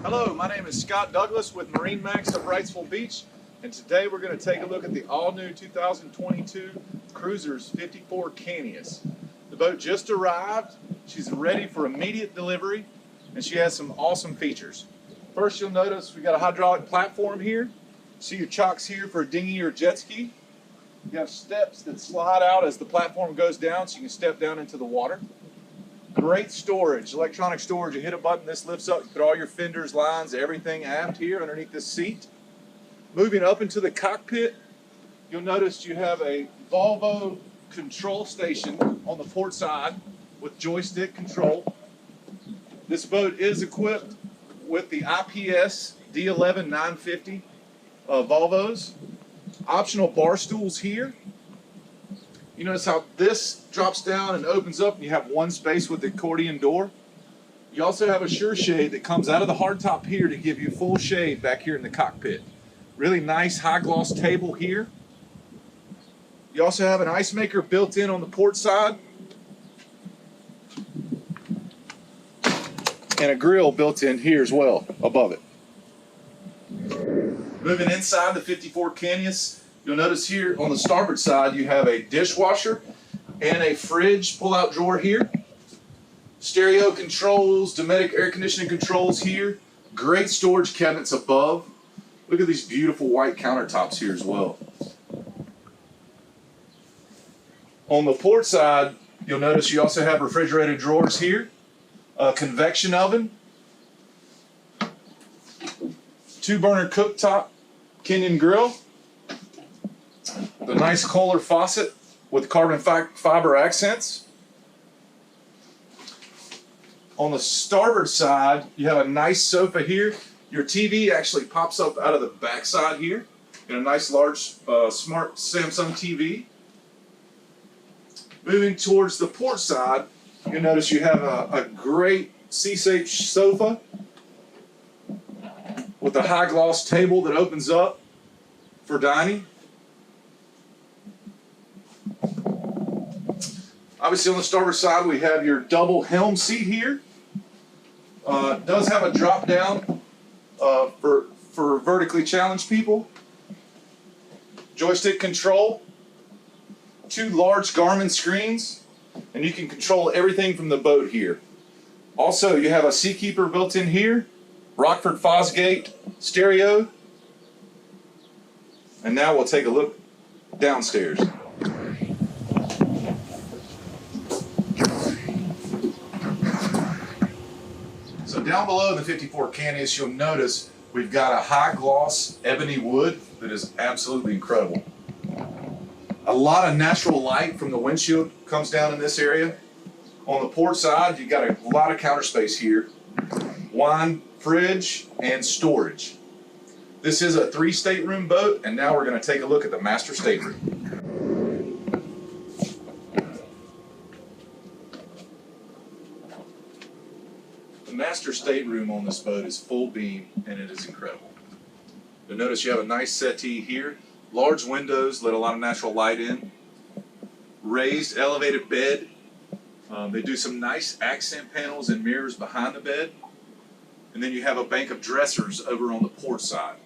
Hello, my name is Scott Douglas with MarineMax of Wrightsville Beach, and today we're going to take a look at the all-new 2022 Cruisers 54 Cantius. The boat just arrived, she's ready for immediate delivery, and she has some awesome features. First, you'll notice we got a hydraulic platform here. See your chocks here for a dinghy or jet ski. You have steps that slide out as the platform goes down so you can step down into the water. Great storage, electronic storage. You hit a button, this lifts up, you put all your fenders, lines, everything aft here underneath this seat. Moving up into the cockpit, you'll notice you have a Volvo control station on the port side with joystick control. This boat is equipped with the IPS D11 950 Volvos. Optional bar stools here. You notice how this drops down and opens up and you have one space with the accordion door. You also have a sure shade that comes out of the hardtop here to give you full shade back here in the cockpit. Really nice high gloss table here. You also have an ice maker built in on the port side. And a grill built in here as well above it. Moving inside the 54 Cantius, you'll notice here on the starboard side you have a dishwasher and a fridge pull-out drawer here. Stereo controls, Dometic air conditioning controls here. Great storage cabinets above. Look at these beautiful white countertops here as well. On the port side, you'll notice you also have refrigerated drawers here. A convection oven. 2-burner cooktop Kenyan grill. The nice Kohler faucet with carbon fiber accents. On the starboard side, you have a nice sofa here. Your TV actually pops up out of the back side here in a nice large smart Samsung TV. Moving towards the port side, you'll notice you have a great C-shaped sofa with a high gloss table that opens up for dining. Obviously on the starboard side we have your double Helm seat here. It does have a drop down for vertically challenged people. Joystick control. 2 large Garmin screens, and you can control everything from the boat here. Also you have a Seakeeper built in here. Rockford Fosgate stereo. And now we'll take a look downstairs. So down below in the 54 Cantius, you'll notice we've got a high gloss ebony wood that is absolutely incredible. A lot of natural light from the windshield comes down in this area. On the port side, you've got a lot of counter space here. Wine, fridge, and storage. This is a 3-stateroom boat, and now we're going to take a look at the master stateroom. The master stateroom on this boat is full beam, and it is incredible. You'll notice you have a nice settee here. Large windows let a lot of natural light in. Raised elevated bed. They do some nice accent panels and mirrors behind the bed. And then you have a bank of dressers over on the port side.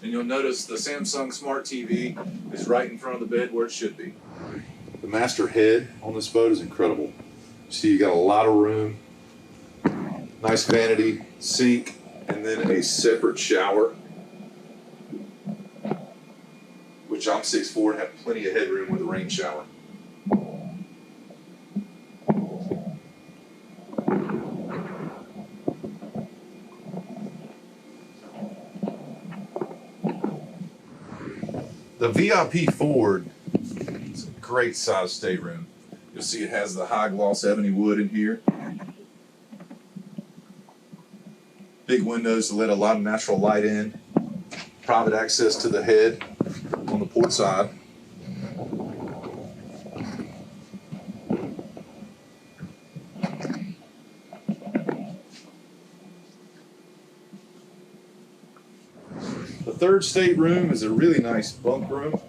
And you'll notice the Samsung Smart TV is right in front of the bed where it should be. The master head on this boat is incredible. See, you got a lot of room, nice vanity, sink, and then a separate shower, which I'm 6'4" and have plenty of headroom with a rain shower. The VIP Ford is a great size stateroom. You'll see it has the high gloss ebony wood in here. Big windows to let a lot of natural light in. Private access to the head on the port side. The third stateroom is a really nice bunk room.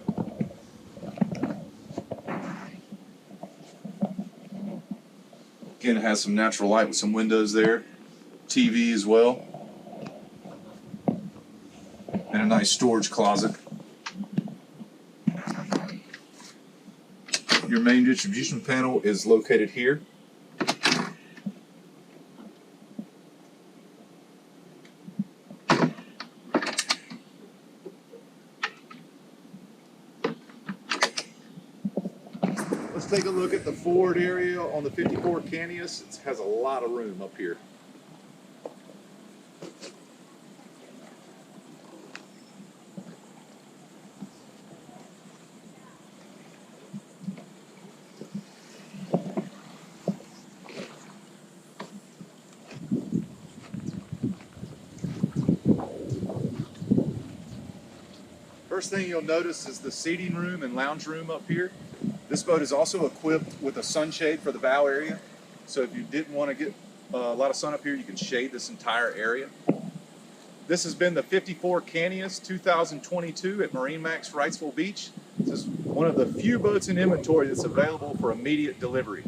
Again, it has some natural light with some windows there, TV as well, and a nice storage closet. Your main distribution panel is located here. Let's take a look at the forward area on the 54 Cantius. It has a lot of room up here. First thing you'll notice is the seating room and lounge room up here. This boat is also equipped with a sunshade for the bow area. So if you didn't want to get a lot of sun up here, you can shade this entire area. This has been the 54 Cantius 2022 at MarineMax Wrightsville Beach. This is one of the few boats in inventory that's available for immediate delivery.